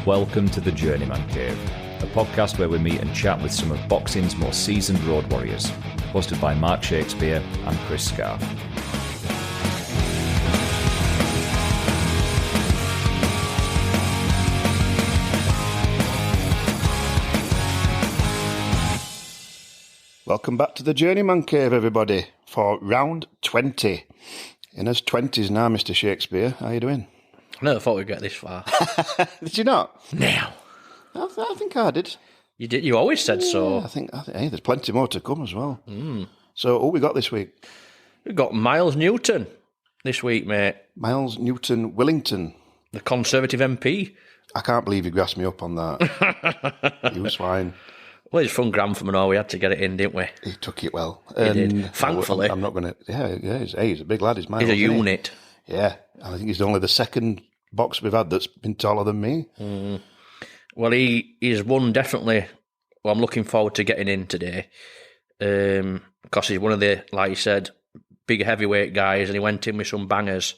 Welcome to the Journeyman Cave, a podcast where we meet and chat with some of boxing's most seasoned road warriors, hosted by Mark Shakespeare and Chris Scarfe. Welcome back to the Journeyman Cave, everybody, for round 20. In us 20s now, Mr. Shakespeare. How you doing? I never thought we'd get this far. Did you not? Now. I think I did. You did. You always said so. I think hey, there's plenty more to come as well. So, what we got this week? We've got Miles Newton this week, mate. Miles Newton Willington. The Conservative MP. I can't believe you grasped me up on that. He was fine. Well, it's from Grantham and all. We had to get it in, didn't we? He took it well. He did. Thankfully. I'm not going to... Yeah, he's a big lad. He's Miles. He's a unit. Yeah. I think he's only the second boxer we've had that's been taller than me. Well, he's one definitely. Well, I'm looking forward to getting in today because he's one of the, like you said, big heavyweight guys, and he went in with some bangers.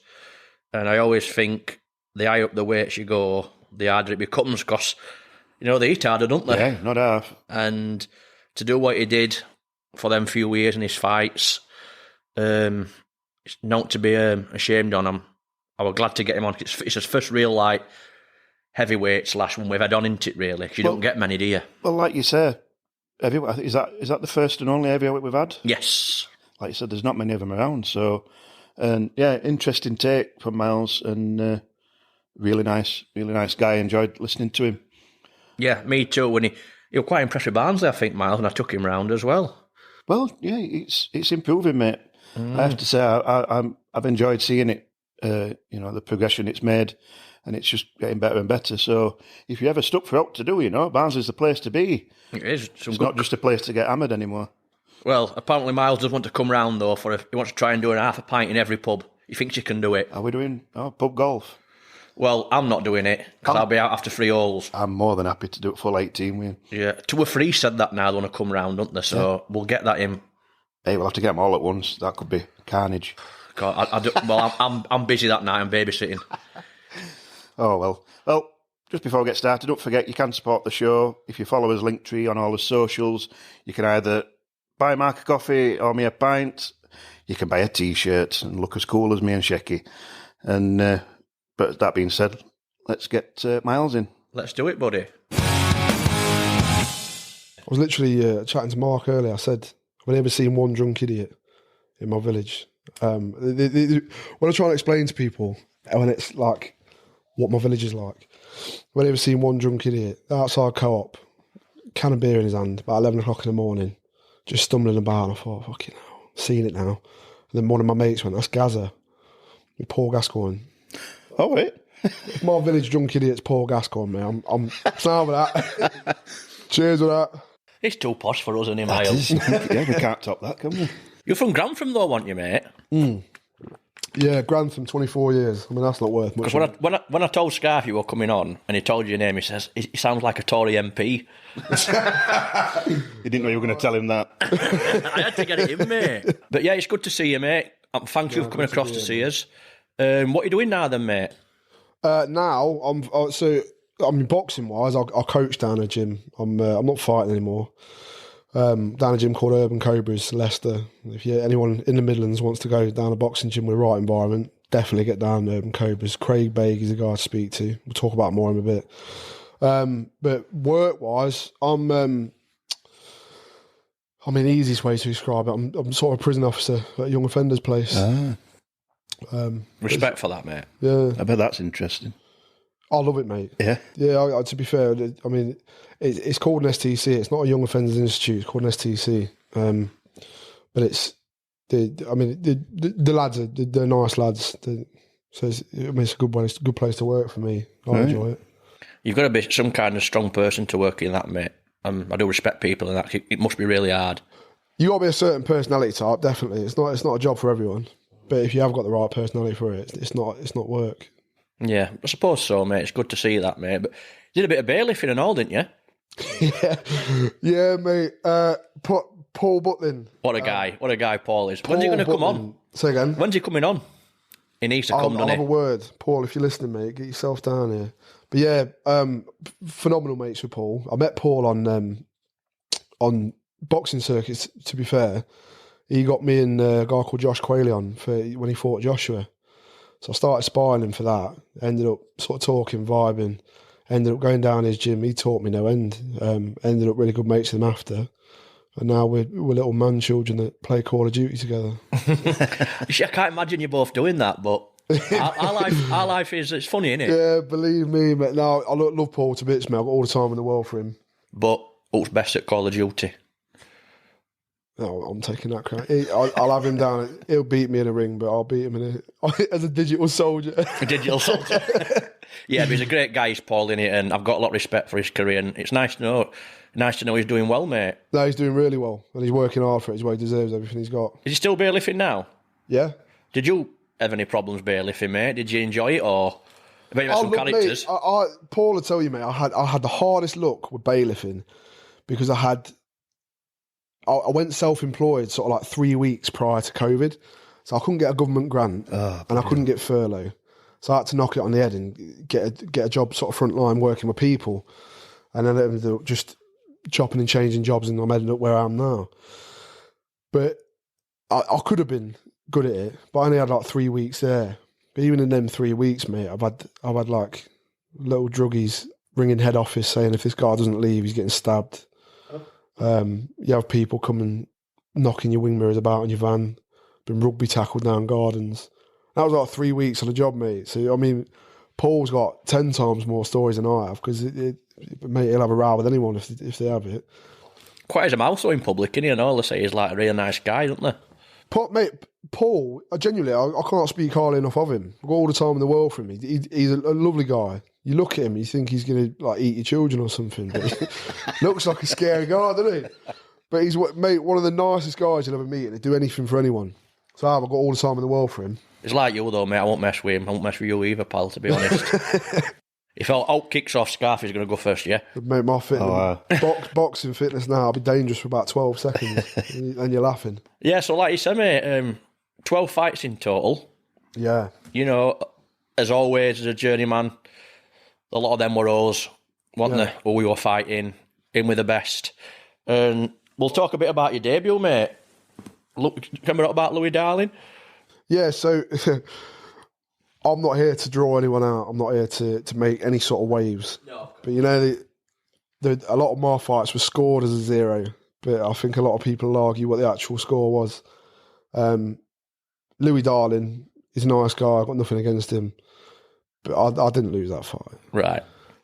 And I always think the higher up the weights you go, the harder it becomes because, you know, they eat harder, don't they? Yeah, not half. And to do what he did for them few years in his fights, it's not to be ashamed on him. I was glad to get him on. It's his first real, like, heavyweight / one we've had on, isn't it, really? Because you don't get many, do you? Well, like you say, is that the first and only heavyweight we've had? Yes. Like you said, there's not many of them around. So, and yeah, interesting take from Miles, and really nice guy. Enjoyed listening to him. Yeah, me too. When he was quite impressed with Barnsley, I think, Miles, and I took him round as well. Well, yeah, it's improving, mate. I have to say, I've enjoyed seeing it. The progression it's made, and it's just getting better and better. So if you ever stuck for out to do, Barnsley's the place to be. It is. It's not just a place to get hammered anymore. Well, apparently Miles does want to come round, though, he wants to try and do half a pint in every pub. He thinks he can do it. Are we doing pub golf? Well, I'm not doing it, because I'll be out after 3 holes. I'm more than happy to do it full 18 with. Yeah, 2 or 3 said that now they want to come round, don't they? So we'll get that in. Hey, we'll have to get them all at once. That could be carnage. God, I'm busy that night. I'm babysitting. Oh, well. Well, just before we get started, don't forget you can support the show. If you follow us Linktree on all the socials, you can either buy Mark a coffee or me a pint. You can buy a T-shirt and look as cool as me and Shecky. And but that being said, let's get Miles in. Let's do it, buddy. I was literally chatting to Mark earlier. I said, I've never seen one drunk idiot in my village. When I try and explain to people when it's like what my village is like, I've never seen one drunk idiot outside co-op, can of beer in his hand, about 11 o'clock in the morning, just stumbling about. And I thought, fucking hell, seen it now. And then one of my mates went, that's Gaza, with Paul Gascoigne. Oh, wait. If my village drunk idiot's Paul Gascoigne, man, I'm sorry with that. Cheers with that. It's too posh for us, isn't it, Miles? Yeah, we can't top that, can we? You're from Grantham, though, aren't you, mate? Yeah, Grantham, 24 years. I mean, that's not worth much. Because when I told Scarfe you were coming on, and he told you your name, he says, he sounds like a Tory MP. You didn't know you were going to tell him that. I had to get it in, mate. But yeah, it's good to see you, mate. Thank you for coming across to see us. What are you doing now then, mate? Now, I'm boxing wise, I coach down a gym. I'm not fighting anymore. Down a gym called Urban Cobras, Leicester. If anyone in the Midlands wants to go down a boxing gym with the right environment, definitely get down to Urban Cobras. Craig Baig is a guy to speak to. We'll talk about more in a bit. But work wise, I'm the easiest way to describe it. I'm sort of a prison officer at a young offenders place. Respect for that, mate. Yeah, I bet that's interesting. I love it, mate. Yeah? Yeah, to be fair, I mean, it's called an STC. It's not a Young Offenders Institute. It's called an STC. But it's, the lads, they're nice lads. So it's a good place to work for me. I enjoy it. You've got to be some kind of strong person to work in that, mate. I do respect people in that. It must be really hard. You got to be a certain personality type, definitely. It's not a job for everyone. But if you have got the right personality for it, it's not work. Yeah, I suppose so, mate. It's good to see that, mate. But you did a bit of bailiffing and all, didn't you? Yeah, mate. Paul Butlin. What a guy Paul is. When's he going to come on? Say again. When's he coming on? He needs to come, I'll doesn't have a he? word. Paul, if you're listening, mate, get yourself down here. But yeah, phenomenal mates with Paul. I met Paul on boxing circuits, to be fair. He got me and a guy called Josh Quayle on for when he fought Joshua. So I started sparring him for that. Ended up sort of talking, vibing. Ended up going down his gym. He taught me no end. Ended up really good mates with him after. And now we're little man children that play Call of Duty together. I can't imagine you both doing that, but our life is, it's funny, isn't it? Yeah, believe me, mate. No, I love Paul to bits, mate. I've got all the time in the world for him. But who's best at Call of Duty? No, I'm taking that crap. I'll have him down. He'll beat me in a ring, but I'll beat him as a digital soldier. A digital soldier. Yeah, but he's a great guy, he's Paul, innit? And I've got a lot of respect for his career, and it's nice to know he's doing well, mate. No, he's doing really well, and he's working hard for it. He's why he deserves everything he's got. Is he still bailiffing now? Yeah. Did you have any problems bailiffing, mate? Did you enjoy it, or I bet you had some characters? Mate, Paul will tell you, mate. I had the hardest luck with bailiffing because I went self-employed sort of like 3 weeks prior to COVID, so I couldn't get a government grant and I couldn't get furlough, so I had to knock it on the head and get a job sort of front line working with people, and then I ended up just chopping and changing jobs, and I'm ended up where I am now. But I could have been good at it, but I only had like 3 weeks there. But even in them 3 weeks, mate, I've had like little druggies ringing head office saying if this guy doesn't leave, he's getting stabbed. You have people coming knocking your wing mirrors about in your van, been rugby tackled down gardens. That was like 3 weeks on a job, mate. So I mean, Paul's got 10 times more stories than I have because mate, he'll have a row with anyone if they have it. Quite as a mouse in public, isn't he? And all they say is like a really nice guy, don't they? Paul, genuinely, I can't speak highly enough of him. I've got all the time in the world for him. He's a lovely guy. You look at him, you think he's going to like eat your children or something. But he looks like a scary guy, doesn't he? But he's one of the nicest guys you'll ever meet, and he'd do anything for anyone. So I've got all the time in the world for him. It's like you though, mate. I won't mess with him. I won't mess with you either, pal, to be honest. If Hulk kicks off, Scarfe is going to go first, yeah? Mate, my boxing fitness now, I'll be dangerous for about 12 seconds, and you're laughing. Yeah, so like you said, mate, 12 fights in total. Yeah. You know, as always, as a journeyman, a lot of them were us, weren't they? Who we were fighting, in with the best. And we'll talk a bit about your debut, mate. Look, remember about Louis Darling? Yeah, so I'm not here to draw anyone out. I'm not here to make any sort of waves. No. But you know, a lot of my fights were scored as a 0. But I think a lot of people will argue what the actual score was. Louis Darling is a nice guy. I've got nothing against him. But I didn't lose that fight. Right.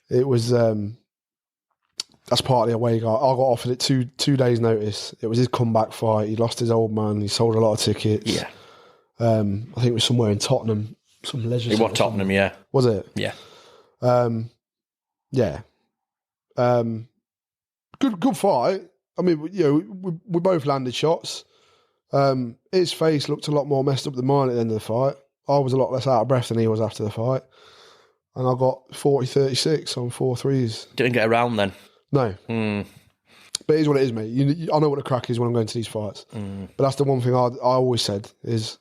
It was that's partly a way guy. I got offered it 2 days' notice. It was his comeback fight. He lost his old man. He sold a lot of tickets. Yeah. I think it was somewhere in Tottenham, some leisure. It was Tottenham, yeah. Was it? Yeah. Yeah. Good fight. I mean, you know, we both landed shots. His face looked a lot more messed up than mine at the end of the fight. I was a lot less out of breath than he was after the fight. And I got 40-36 on 4 threes. Didn't get around then? No. But it is what it is, mate. I know what the crack is when I'm going to these fights. But that's the one thing I always said is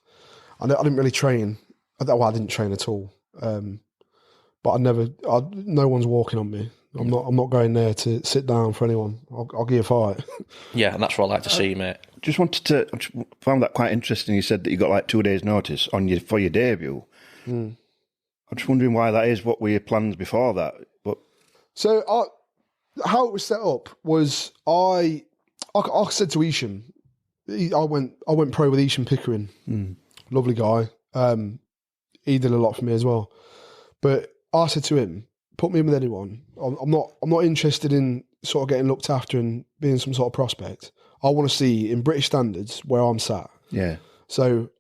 I didn't really train. Well, I didn't train at all. But no one's walking on me. I'm not going there to sit down for anyone. I'll give you a fight. Yeah, and that's what I like to see, mate. Found that quite interesting. You said that you got like 2 days' notice for your debut. I'm just wondering why that is. What were your plans before that? So how it was set up was I said to Isham, I went pro with Isham Pickering, lovely guy. He did a lot for me as well. But I said to him, put me in with anyone. I'm not interested in sort of getting looked after and being some sort of prospect. I want to see in British standards where I'm sat. Yeah. So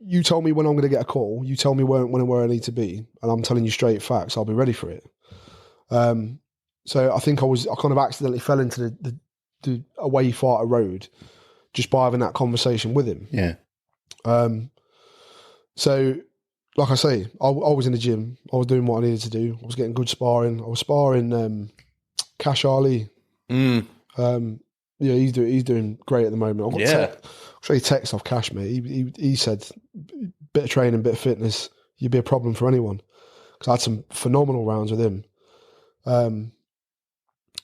you tell me when I'm going to get a call. You tell me where I need to be, and I'm telling you straight facts. I'll be ready for it. So I think I kind of accidentally fell into the away fighter road just by having that conversation with him. Yeah. So, like I say, I was in the gym. I was doing what I needed to do. I was getting good sparring. I was sparring Cash Ali. Yeah, he's doing great at the moment. I'll show you text off Cash, mate. He said, bit of training, bit of fitness, you'd be a problem for anyone. Because I had some phenomenal rounds with him.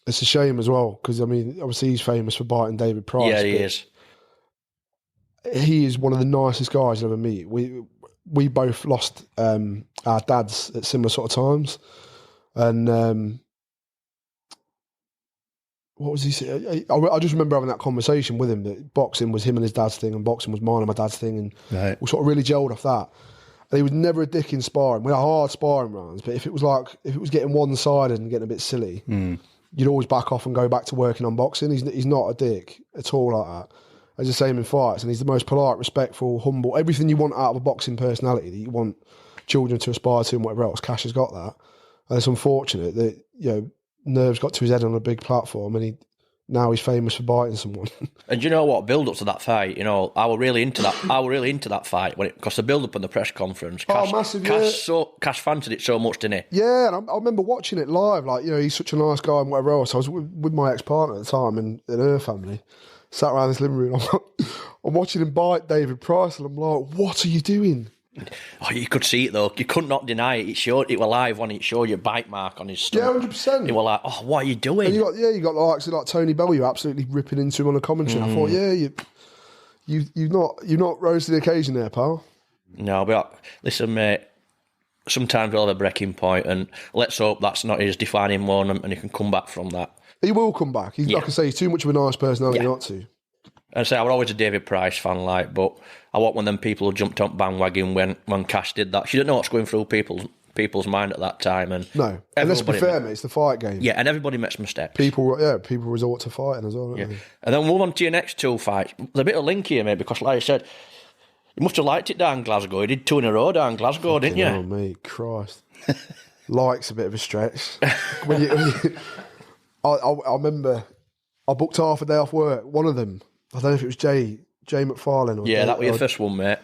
It's a shame as well, because, I mean, obviously he's famous for biting David Price. Yeah, he is. He is one of the nicest guys you'll ever meet. We both lost our dads at similar sort of times. And what was he saying? I just remember having that conversation with him, that boxing was him and his dad's thing, and boxing was mine and my dad's thing, and we sort of really gelled off that. And he was never a dick in sparring. We had hard sparring rounds, but if it was getting one-sided and getting a bit silly, you'd always back off and go back to working on boxing. He's not a dick at all like that. It's the same in fights, and he's the most polite, respectful, humble, everything you want out of a boxing personality that you want children to aspire to and whatever else. Cash has got that. And it's unfortunate that, you know, nerves got to his head on a big platform, and now he's famous for biting someone. And you know what? Build up to that fight, you know, I were really into that fight because the build up on the press conference. Cash fancied it so much, didn't he? Yeah, and I remember watching it live. Like, you know, he's such a nice guy and whatever else. I was with my ex-partner at the time and her family. Sat around this living room. I'm watching him bite David Price, and I'm like, "What are you doing?" Oh, you could see it though. You could not deny it. It showed it were live when it showed you a bite mark on his stomach. Yeah, 100%. They were like, "Oh, what are you doing?" And you got like Tony Bellew absolutely ripping into him on the commentary. I thought, yeah, you've not rose to the occasion there, pal. No, but listen, mate. Sometimes we'll have a breaking point, and let's hope that's not his defining moment, and he can come back from that. He will come back. Like I say, he's too much of a nice personality not to. And say I was always a David Price fan, but I want one of them people who jumped on bandwagon when Cash did that. She didn't know what's going through people's mind at that time. And no, and let's be fair, mate, it's the fight game. Yeah, and everybody makes mistakes. People resort to fighting as well, don't they? And then move on to your next two fights. There's a bit of link here, mate, because like I said, you must have liked it down Glasgow. You did 2 in a row down Glasgow, didn't you? Oh, mate, Christ. Like's a bit of a stretch. I remember I booked half a day off work. One of them, I don't know if it was Jay McFarlane. Or that was your first one, mate.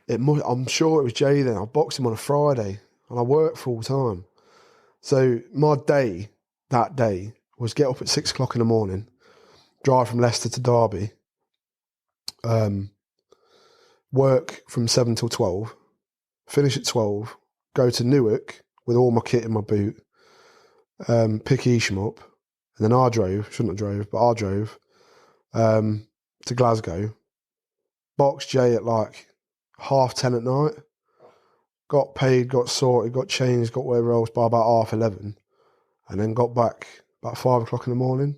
I'm sure it was Jay then. I boxed him on a Friday and I worked full time. So my day that day was get up at 6 o'clock in the morning, drive from Leicester to Derby, work from 7 till 12, finish at 12, go to Newark with all my kit in my boot, pick Isham up, and then I drove to Glasgow, boxed Jay at like 10:30 at night, got paid, got sorted, got changed, got whatever else by about 11:30, and then got back about 5 o'clock in the morning.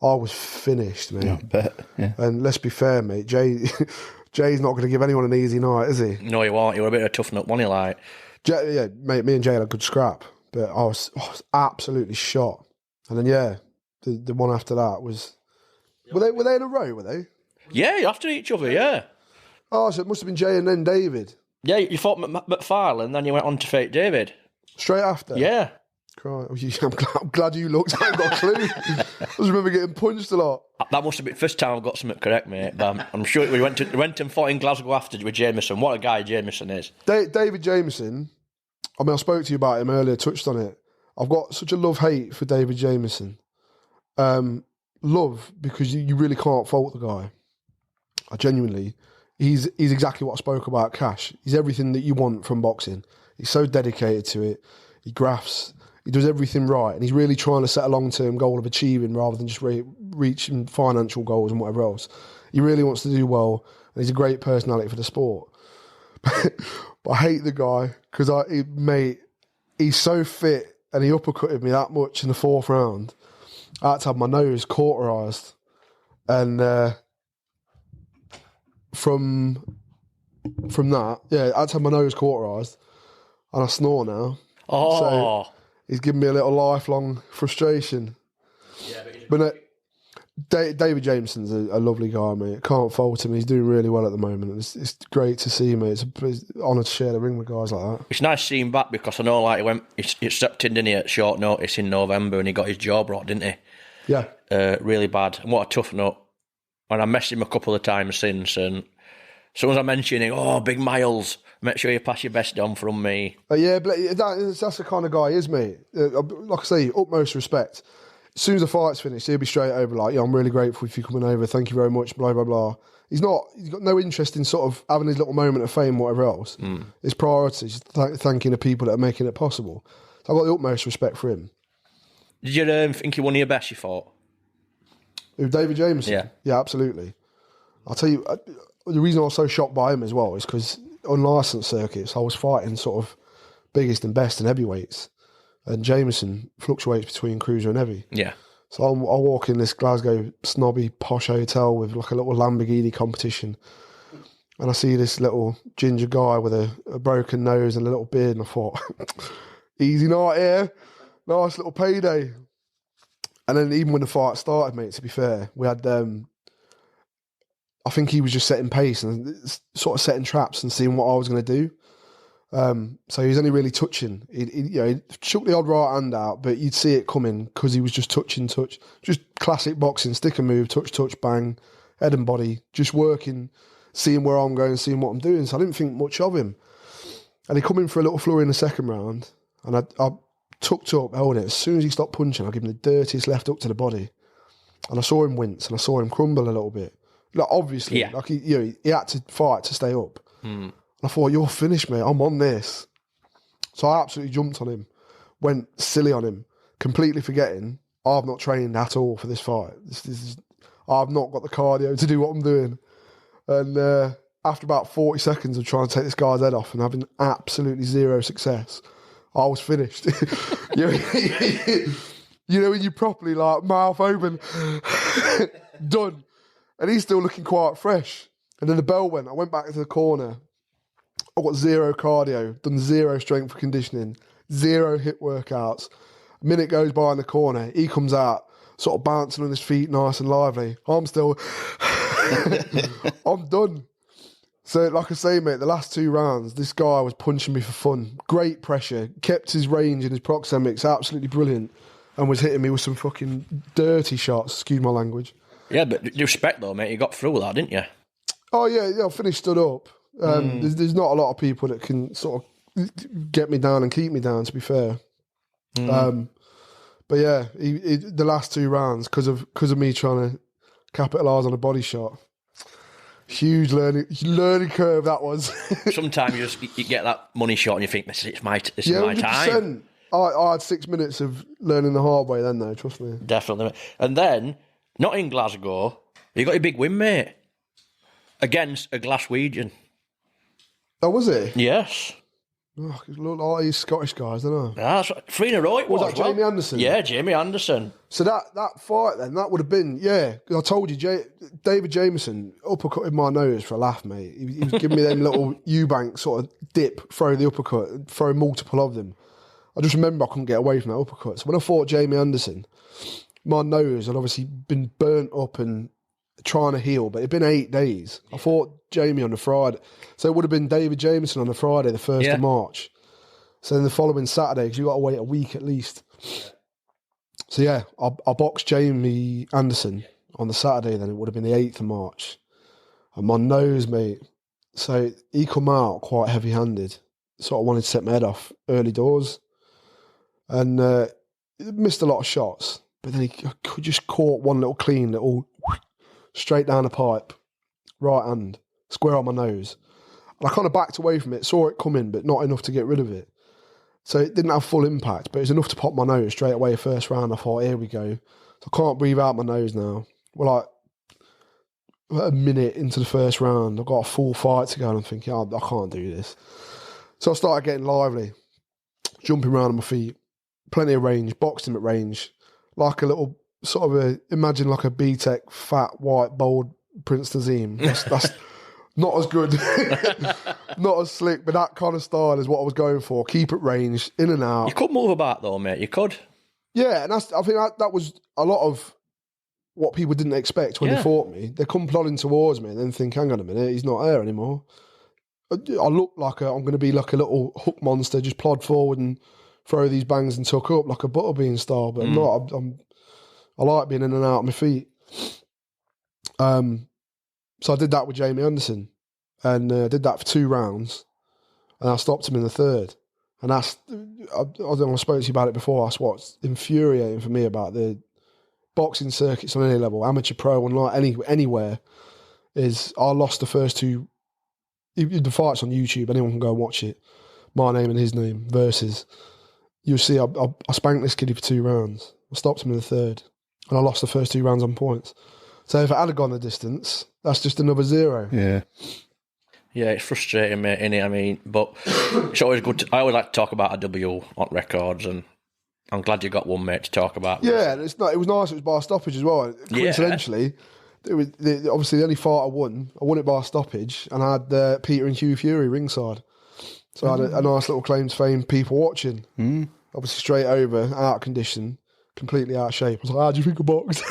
I was finished, mate. Yeah, I bet. Yeah. And let's be fair, mate, Jay's not going to give anyone an easy night, is he? No, he won't. You were a bit of a tough nut, wasn't he? Like, mate, me and Jay had a good scrap, but I was absolutely shot. And then the one after that was, were they in a row? Were they? Yeah, after each other. Yeah. Oh, so it must have been Jay and then David. Yeah, you fought McFarlane, and then you went on to fight David Straight after. Yeah. I'm glad you looked. I haven't got a clue. I just remember getting punched a lot. That must have been the first time I've got something correct, mate. But I'm sure we went and fought in Glasgow after with Jamieson. What a guy Jamieson is. David Jamieson. I mean, I spoke to you about him earlier, touched on it. I've got such a love-hate for David Jamieson. Love, because you really can't fault the guy. I genuinely, he's exactly what I spoke about Cash. He's everything that you want from boxing. He's so dedicated to it. He grafts. He does everything right. And he's really trying to set a long-term goal of achieving rather than just reaching financial goals and whatever else. He really wants to do well. And he's a great personality for the sport. But I hate the guy because he's so fit and he uppercutted me that much in the 4th round. I had to have my nose cauterised. And from that, I had to have my nose cauterised. And I snore now. Oh. So he's given me a little lifelong frustration. Yeah, but David Jamieson's a lovely guy, mate. Can't fault him. He's doing really well at the moment. It's great to see, mate. It's an honour to share the ring with guys like that. It's nice to see him back because I know he stepped in, didn't he, at short notice in November and he got his jaw brought, didn't he? Yeah. Really bad. And what a tough nut. And I messaged him a couple of times since, and as soon as I mention it, Big Miles, make sure you pass your best on from me. Yeah, but that's the kind of guy he is, mate. Like I say, utmost respect. as soon as the fight's finished, he'll be straight over like, I'm really grateful if you're coming over. Thank you very much, blah, blah, blah. He's got no interest in sort of having his little moment of fame, whatever else. His priority is thanking the people that are making it possible. So I've got the utmost respect for him. Did you think you won your best you fought? Who, David Jamieson? Yeah. Yeah, absolutely. I'll tell you, the reason I was so shocked by him as well is because on licensed circuits, I was fighting sort of biggest and best and heavyweights. And Jamieson fluctuates between cruiser and heavy. Yeah. So I walk in this Glasgow snobby posh hotel with like a little Lamborghini competition. And I see this little ginger guy with a broken nose and a little beard. And I thought, easy night here. Nice little payday. And then even when the fight started, mate, to be fair, we had, I think he was just setting pace and sort of setting traps and seeing what I was going to do. So he was only really touching. He shook the odd right hand out, but you'd see it coming because he was just touching. Just classic boxing, stick and move, touch, bang, head and body, just working, seeing where I'm going, seeing what I'm doing. So I didn't think much of him. And he come in for a little flurry in the second round, and I tucked up, held it. As soon as he stopped punching, I gave him the dirtiest left hook to the body. And I saw him wince, and I saw him crumble a little bit. Like, obviously, yeah. like he had to fight to stay up. I thought, you're finished, mate. I'm on this. So I absolutely jumped on him, went silly on him, completely forgetting I've not trained at all for this fight. I've not got the cardio to do what I'm doing. And after about 40 seconds of trying to take this guy's head off and having absolutely zero success, I was finished. You know, when you properly like mouth open, done. And he's still looking quite fresh. And then the bell went. I went back into the corner. I got zero cardio, done zero strength conditioning, zero hip workouts. A minute goes by in the corner. He comes out, sort of bouncing on his feet, nice and lively. I'm still, I'm done. So, like I say, mate, the last 2 rounds, this guy was punching me for fun. Great pressure, kept his range and his proxemics absolutely brilliant, and was hitting me with some fucking dirty shots, excuse my language. Yeah, but respect though, mate. You got through with that, didn't you? Oh, yeah, I finished stood up. There's not a lot of people that can sort of get me down and keep me down, to be fair. But yeah, the last 2 rounds, because of me trying to capitalise on a body shot, huge learning curve that was. Sometimes you get that money shot and you think, this is my 100%. time. I had 6 minutes of learning the hard way then, though, trust me. Definitely. And then, not in Glasgow, you got your big win, mate, against a Glaswegian. Oh, was it? Yes. Oh, look like these Scottish guys, don't I? That's 3 in a row it was. Was that Jamie Anderson? Yeah, Jamie Anderson. So that fight then, that would have been, yeah, I told you, David Jamieson uppercutted my nose for a laugh, mate. He was giving me them little Eubank sort of dip, throw the uppercut, throw multiple of them. I just remember I couldn't get away from that uppercut. So when I fought Jamie Anderson, my nose had obviously been burnt up and trying to heal, but it'd been 8 days. I fought Jamie on the Friday. So it would have been David Jamieson on the Friday, the 1st of March. So then the following Saturday, because you've got to wait a week at least. So yeah, I boxed Jamie Anderson on the Saturday, then it would have been the 8th of March. And my nose, mate, so he come out quite heavy-handed. Sort of wanted to set my head off early doors. And missed a lot of shots. But then he just caught one little clean, little straight down the pipe, right hand, square on my nose. And I kind of backed away from it, saw it coming, but not enough to get rid of it. So it didn't have full impact, but it was enough to pop my nose straight away. First round, I thought, here we go. So I can't breathe out my nose now. Well, like a minute into the first round, I've got a full fight to go, and I'm thinking, I can't do this. So I started getting lively, jumping around on my feet, plenty of range, boxed him at range, like a little sort of imagine like a B-Tech, fat, white, bold Prince Nazim. That's not as good, not as slick, but that kind of style is what I was going for. Keep it range, in and out. You could move about though, mate. You could. Yeah, and I think that was a lot of what people didn't expect when they fought me. They come plodding towards me and then think, hang on a minute, he's not there anymore. I look like I'm going to be like a little hook monster, just plod forward and throw these bangs and tuck up like a butterbean style, but I'm not. I like being in and out of my feet. So I did that with Jamie Anderson and did that for 2 rounds, and I stopped him in the 3rd. And I don't know, I spoke to you about it before. That's what's infuriating for me about the boxing circuits on any level, amateur, pro, online, anywhere, is I lost the first two. The fight's on YouTube. Anyone can go and watch it. My name and his name versus. You'll see. I spanked this kiddie for 2 rounds. I stopped him in the third, and I lost the first 2 rounds on points. So if it had gone the distance, that's just another 0. Yeah. Yeah, it's frustrating, mate, innit? I mean, but it's always good. I always like to talk about a W on records, and I'm glad you got one, mate, to talk about. Yeah, it was nice. It was by a stoppage as well. Coincidentally, it was obviously the only fight I won. I won it by a stoppage, and I had Peter and Hugh Fury ringside. So I had a nice little claim to fame, people watching. Obviously straight over, out of condition, completely out of shape. I was like, how do you think I boxed?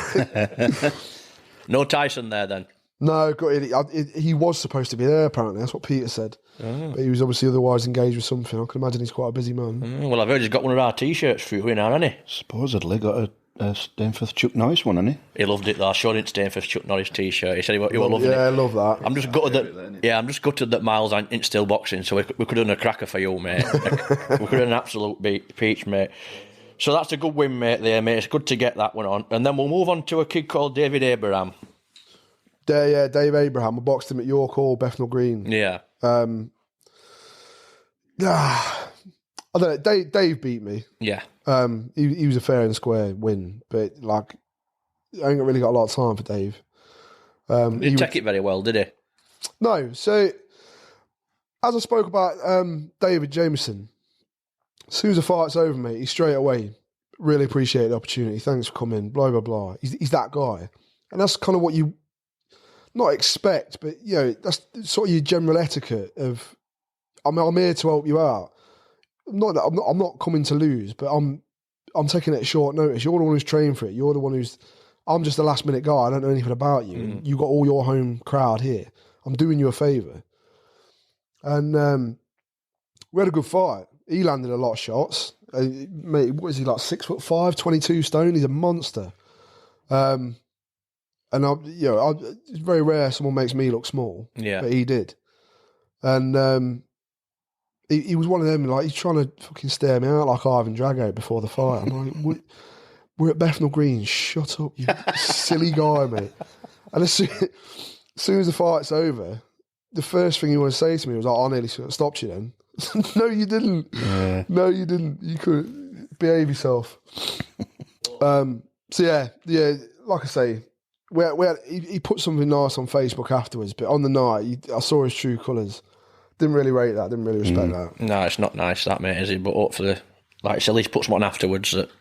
No Tyson there then? No, he was supposed to be there, apparently. That's what Peter said. But he was obviously otherwise engaged with something. I can imagine he's quite a busy man. Well, I've heard he's got one of our T-shirts for you now, hasn't he? Supposedly got a Stainforth Chuck Norris one, hasn't he? He loved it, though. I showed him Stainforth Chuck Norris T-shirt. He said he was loving it. Yeah, I love that. I'm just gutted that Miles ain't still boxing, so we could have done a cracker for you, mate. We could have done an absolute peach, mate. So that's a good win, mate, there, mate. It's good to get that one on. And then we'll move on to a kid called David Abraham. Dave Abraham. I boxed him at York Hall, Bethnal Green. Yeah. I don't know. Dave beat me. Yeah. He was a fair and square win, but like, I ain't really got a lot of time for Dave. He didn't take it very well, did he? No. So, as I spoke about David Jamieson, as soon as the fight's over, mate, he straight away really appreciate the opportunity. Thanks for coming. Blah blah blah. He's that guy, and that's kind of what you not expect, but that's sort of your general etiquette of. I'm here to help you out. I'm not coming to lose, but I'm taking it at short notice. You're the one who's trained for it. You're the one who's. I'm just a last minute guy. I don't know anything about you. And you got all your home crowd here. I'm doing you a favour. And we had a good fight. He landed a lot of shots. Mate, what is he, like 6'5", 22 stone? He's a monster. And it's very rare someone makes me look small. Yeah, but he did. And he was one of them. Like, he's trying to fucking stare me out like Ivan Drago before the fight. I'm like, we're at Bethnal Green. Shut up, you silly guy, mate. And as soon as the fight's over, the first thing he wanted to say to me was, I nearly stopped you then. No, you didn't. Yeah. No, you didn't. You couldn't behave yourself. So yeah. Like I say, he put something nice on Facebook afterwards, but on the night, I saw his true colours. Didn't really rate that. Didn't really respect that. No, it's not nice, that, mate, is it? But hopefully, like, at least put someone afterwards that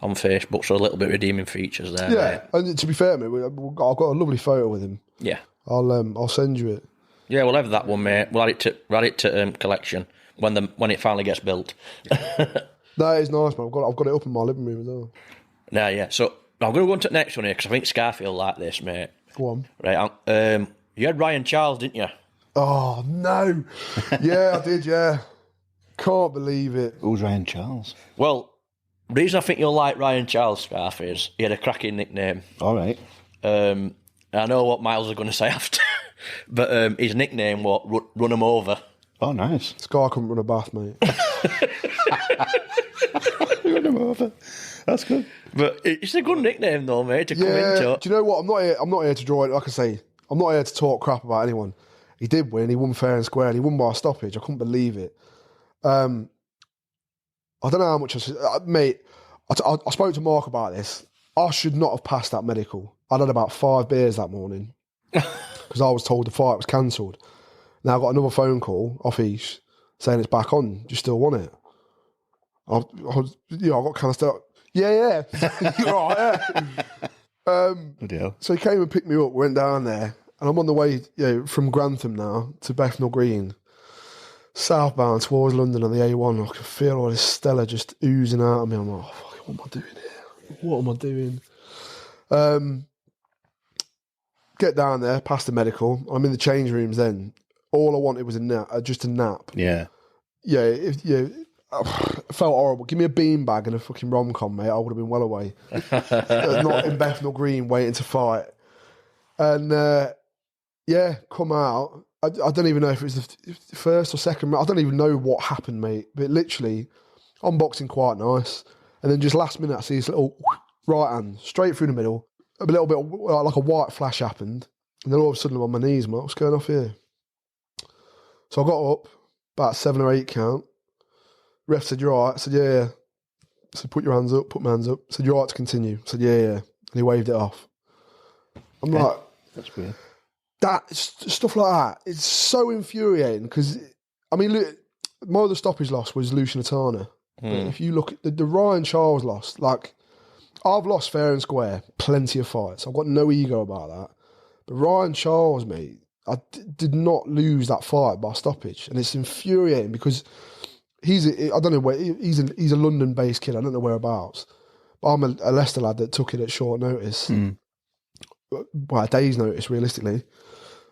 on Facebook, so a little bit redeeming features there. Yeah, mate. And to be fair, mate, I've got a lovely photo with him. Yeah, I'll send you it. Yeah, we'll have that one, mate. We'll add it to collection when it finally gets built. That is nice, man. I've got it up in my living room as well. Yeah. So I'm going to go on to the next one here because I think Scarfe will like this, mate. Go on. Right. You had Ryan Charles, didn't you? Oh no! Yeah, I did. Yeah, can't believe it. Who's Ryan Charles? Well, the reason I think you'll like Ryan Charles, Scarfe, is he had a cracking nickname. All right. I know what Miles is going to say after, but his nickname was Run 'em Over. Oh, nice. This guy couldn't run a bath, mate. Run him over. That's good. But it's a good nickname, though, mate, to come into. Do you know what? I'm not here to draw it. Like I say, I'm not here to talk crap about anyone. He did win. He won fair and square. And he won by a stoppage. I couldn't believe it. I don't know how much mate. I spoke to Mark about this. I should not have passed that medical. I'd had about 5 beers that morning because I was told the fight was cancelled. Now I got another phone call off Ish saying it's back on. Do you still want it? I got kind of stuck. Yeah. You're right. Yeah. So he came and picked me up. Went down there. And I'm on the way from Grantham now to Bethnal Green, southbound towards London on the A1. I can feel all this Stella just oozing out of me. I'm like, oh, fuck, what am I doing here? What am I doing? Get down there, past the medical. I'm in the change rooms then. All I wanted was just a nap. Yeah. Yeah, it felt horrible. Give me a beanbag and a fucking rom-com, mate. I would have been well away. Not in Bethnal Green waiting to fight. And... come out. I don't even know if it was the first or second. I don't even know what happened, mate. But literally, I'm boxing quite nice. And then just last minute, I see this little right hand, straight through the middle. A little bit like a white flash happened. And then all of a sudden I'm on my knees, mate. What's going off here? So I got up, about 7 or 8 count. Ref said, "You're all right." I said, "Yeah." I said, "Put your hands up." Put my hands up. I said, "You're all right to continue." I said, "Yeah." And he waved it off. I'm like, that's weird. that stuff like that. It's so infuriating because, I mean, look, my other stoppage loss was Lucian Atana. But if you look at the Ryan Charles loss, like, I've lost fair and square, plenty of fights. I've got no ego about that. But Ryan Charles, mate, I did not lose that fight by stoppage. And it's infuriating because I don't know where, he's a London-based kid. I don't know whereabouts. But I'm a Leicester lad that took it at short notice. Well, a day's notice, realistically.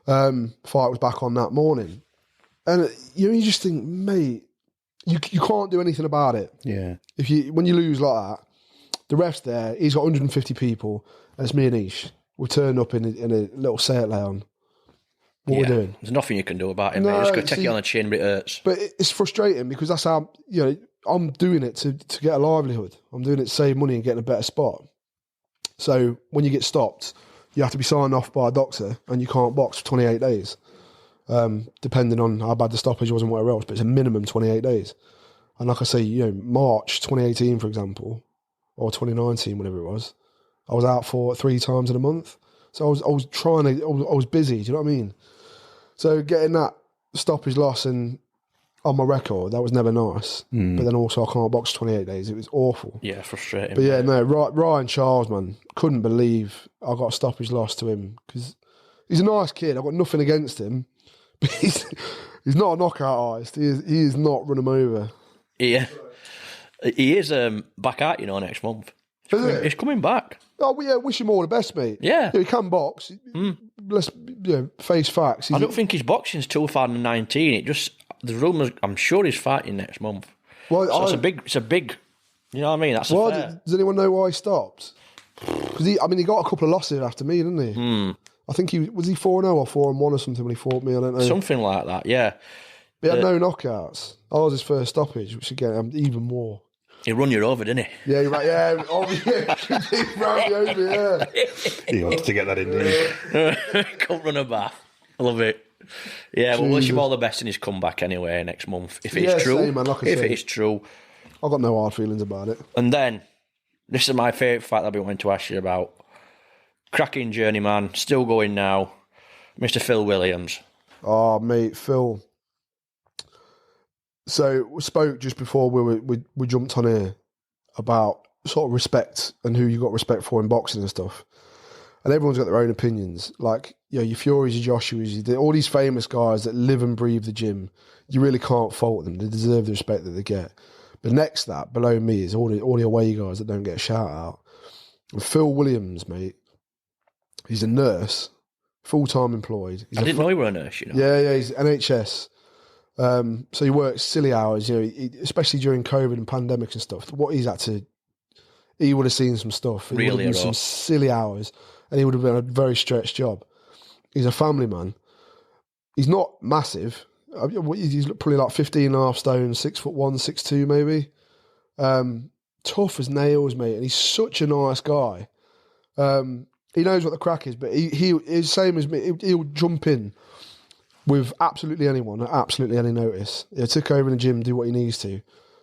Fight was back on that morning. And you just think, mate, you can't do anything about it. Yeah. When you lose like that, the ref's there, he's got 150 people, and it's me and Ish. We turned up in a little set on. What we're doing. There's nothing you can do about it, mate. You're just going to take it on the chin, but it hurts. But it's frustrating because that's how, I'm doing it to get a livelihood. I'm doing it to save money and get in a better spot. So when you get stopped, you have to be signed off by a doctor and you can't box for 28 days, depending on how bad the stoppage was and whatever else. But it's a minimum 28 days. And like I say, March 2018, for example, or 2019, whatever it was, I was out for 3 times in a month. So I was trying to, I was busy, do you know what I mean? So getting that stoppage loss and on my record, that was never nice. But then also I can't box 28 days. It was awful. Yeah, frustrating. But yeah, no, Ryan Charles, man, couldn't believe I got a stoppage loss to him because he's a nice kid. I've got nothing against him, but he's not a knockout artist. He is not run him over. Yeah, he is back out, next month. He's coming back. Oh, yeah, wish him all the best, mate. Yeah. He can box. Let's face facts. I don't think his boxing's 2019. It just, the rumours, I'm sure he's fighting next month. Well, so it's a big, you know what I mean? That's a fair. Does anyone know why he stopped? Because he got a couple of losses after me, didn't he? I think was he 4-0 or 4-1 or something when he fought me? I don't know. Something like that, yeah. He had no knockouts. I was his first stoppage, which again, even more. He run you over, didn't he? Yeah, you're right. Yeah, he ran me over. Yeah, He wants to get that in, didn't he? Come run a bath. I love it. Yeah, we'll wish him all the best in his comeback anyway next month. If it's true. Same, man, like I if say. it's true. I've got no hard feelings about it. And then, this is my favourite fact I've been wanting to ask you about. Cracking journeyman, still going now, Mr. Phil Williams. Oh, mate, Phil. So we spoke just before we jumped on here about sort of respect and who you got respect for in boxing and stuff. And everyone's got their own opinions. Like, your Furies, your Joshuas, all these famous guys that live and breathe the gym. You really can't fault them. They deserve the respect that they get. But next to that, below me, is all the away guys that don't get a shout out. And Phil Williams, mate, he's a nurse, full-time employed. I didn't know he were a nurse, Yeah, he's NHS. So he works silly hours, especially during COVID and pandemics and stuff. What he would have seen some stuff. He would have done some silly hours, and he would have been a very stretched job. He's a family man. He's not massive. He's probably like 15.5 stone, 6'1", 6'2", maybe. Tough as nails, mate, and he's such a nice guy. He knows what the crack is, but he's same as me. He'll jump in with absolutely anyone at absolutely any notice. He'll take over in the gym, do what he needs to.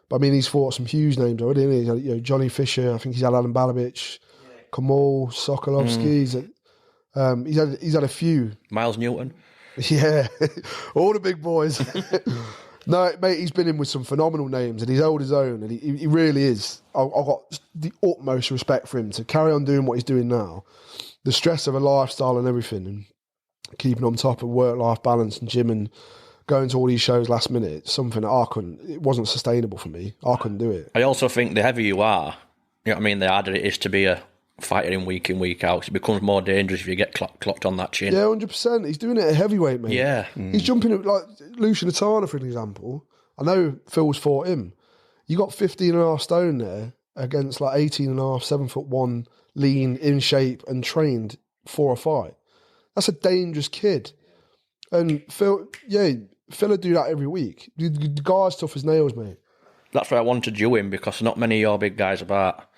But I mean, he's fought some huge names already, hasn't he? Johnny Fisher, I think he's had Alan Balabich, Kamal Sokolovsky. He's had a few. Miles Newton. Yeah, all the big boys. No, mate, he's been in with some phenomenal names, and he's held his own, and he really is. I've got the utmost respect for him to carry on doing what he's doing now. The stress of a lifestyle and everything, and keeping on top of work-life balance and gym and going to all these shows last minute, it's something that it wasn't sustainable for me. I couldn't do it. I also think the heavier you are, you know what I mean, the harder it is to be a fighter in week out. It becomes more dangerous if you get clocked on that chin. Yeah, 100%. He's doing it at heavyweight, mate. Yeah. He's jumping at, like, Lucian Atana, for an example. I know Phil's fought him. You got 15.5 stone there against like 18.5, 7'1", lean, in shape and trained for a fight. That's a dangerous kid. And Phil would do that every week. The guy's tough as nails, mate. That's why I wanted you in, because not many of your big guys about.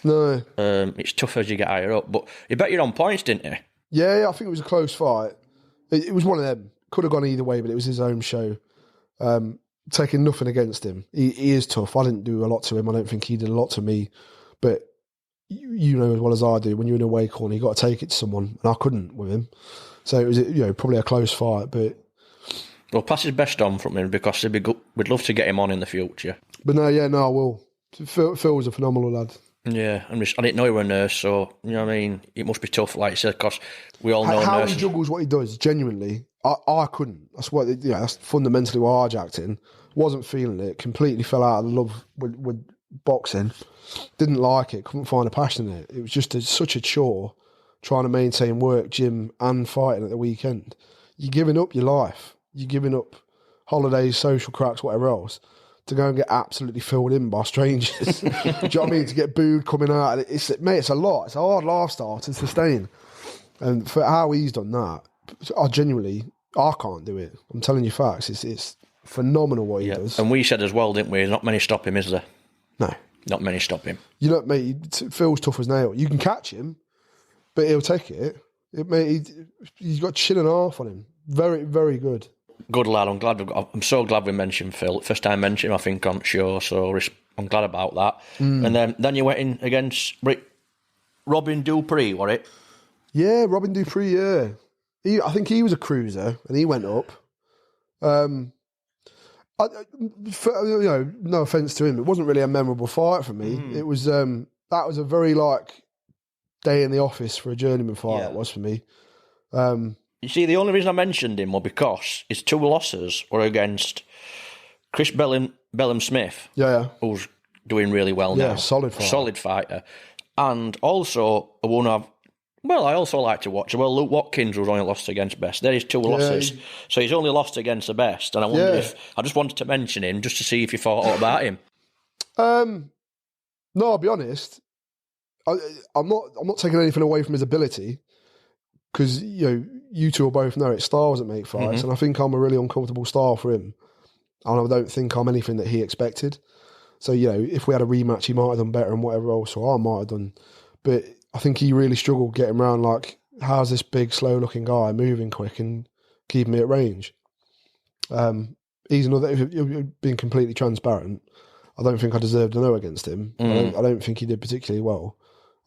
No. It's tough as you get higher up. But you bet you're on points, didn't you? Yeah, I think it was a close fight. It was one of them. Could have gone either way, but it was his own show. Taking nothing against him. He is tough. I didn't do a lot to him. I don't think he did a lot to me. But you know as well as I do, when you're in a away corner, you got to take it to someone. And I couldn't with him. So it was, probably a close fight. But Well, pass his best on from him because we'd love to get him on in the future. But no, I will. Phil was a phenomenal lad. Yeah, I didn't know he were a nurse, so, you know what I mean? It must be tough, like you said, because we all know how nurses. he juggles what he does, genuinely, I couldn't. That's fundamentally why I jacked in. Wasn't feeling it. Completely fell out of love with boxing. Didn't like it. Couldn't find a passion in it. It was just such a chore trying to maintain work, gym, and fighting at the weekend. You're giving up your life. You're giving up holidays, social cracks, whatever else, to go and get absolutely filled in by strangers. Do you know what I mean? To get booed coming out. It's a lot. It's a hard lifestyle to sustain. And for how he's done that, I can't do it. I'm telling you facts. It's phenomenal what he does. And we said as well, didn't we? Not many stop him, is there? No. Not many stop him. You know, mate, Phil's tough as nail. You can catch him, but he'll take it. He's got a chin and a half on him. Very, very good. Good lad. I'm so glad we mentioned Phil. First time I mentioned him, I think, on the show, so I'm glad about that. And then you went in against Robin Dupree, was it? Yeah, Robin Dupree, yeah. I think he was a cruiser, and he went up. No offence to him, it wasn't really a memorable fight for me. It was that was a very day in the office for a journeyman fight. It was for me. You see, the only reason I mentioned him was because his two losses were against Chris Bellum Smith, who's doing really well now. Solid fighter. And also a one I also like to watch. Well, Luke Watkins was only lost against Best. There is two losses. So he's only lost against the Best. And I wonder if I just wanted to mention him just to see if you thought about him. No, I'll be honest. I'm not taking anything away from his ability, because you two will both know it's styles that make fights, and I think I'm a really uncomfortable style for him, and I don't think I'm anything that he expected. So if we had a rematch, he might have done better and whatever else, or I might have done. But I think he really struggled getting around. How's this big, slow-looking guy moving quick and keeping me at range? He's another. Being completely transparent, I don't think I deserved a no against him. I don't think he did particularly well.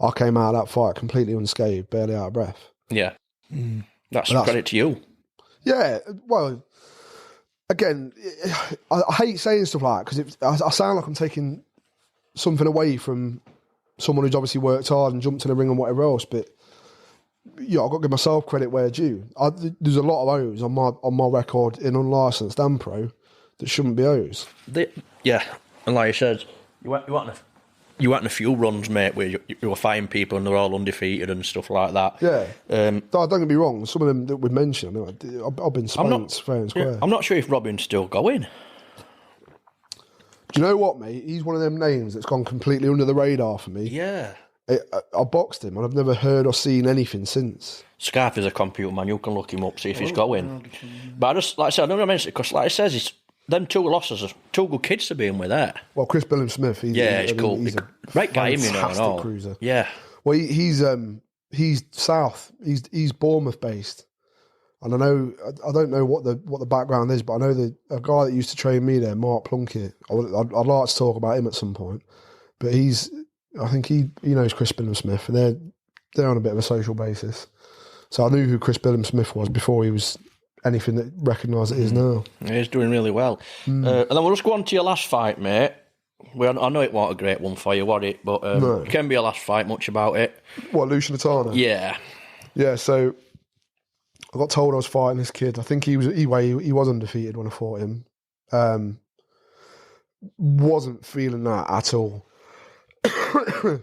I came out of that fight completely unscathed, barely out of breath. Yeah. That's credit to you. Yeah, well, again, I hate saying stuff like that because I sound like I'm taking something away from someone who's obviously worked hard and jumped in the ring and whatever else, but I've got to give myself credit where due. There's a lot of O's on my record in unlicensed and pro that shouldn't be O's. And like you said, you went in a few runs, mate, where you were fighting people and they're all undefeated and stuff like that. Yeah. Don't get me wrong, some of them that we mentioned, I've been spanked fair and square. I'm not sure if Robin's still going. Do you know what, mate? He's one of them names that's gone completely under the radar for me. Yeah. I boxed him and I've never heard or seen anything since. Scarfe is a computer man. You can look him up, see if he's going. But like I said, I don't know mention it because, like it says, it's them two losses are two good kids to be in with that. Well, Chris Bellum Smith, he's cool. He's a great guy, fantastic cruiser. Yeah. Well, he's south. He's Bournemouth based, and I don't know what the background is, but I know a guy that used to train me there, Mark Plunkett. I'd like to talk about him at some point, but I think he knows Chris Bellum Smith, and they're on a bit of a social basis. So I knew who Chris Bellum Smith was before he was anything that recognised it is now. He's doing really well. And then we'll just go on to your last fight, mate. I know it wasn't a great one for you, was it? But it can be a last fight, much about it. What, Lucian Atana? Yeah. Yeah, so I got told I was fighting this kid. I think he was undefeated when I fought him. Wasn't feeling that at all. We're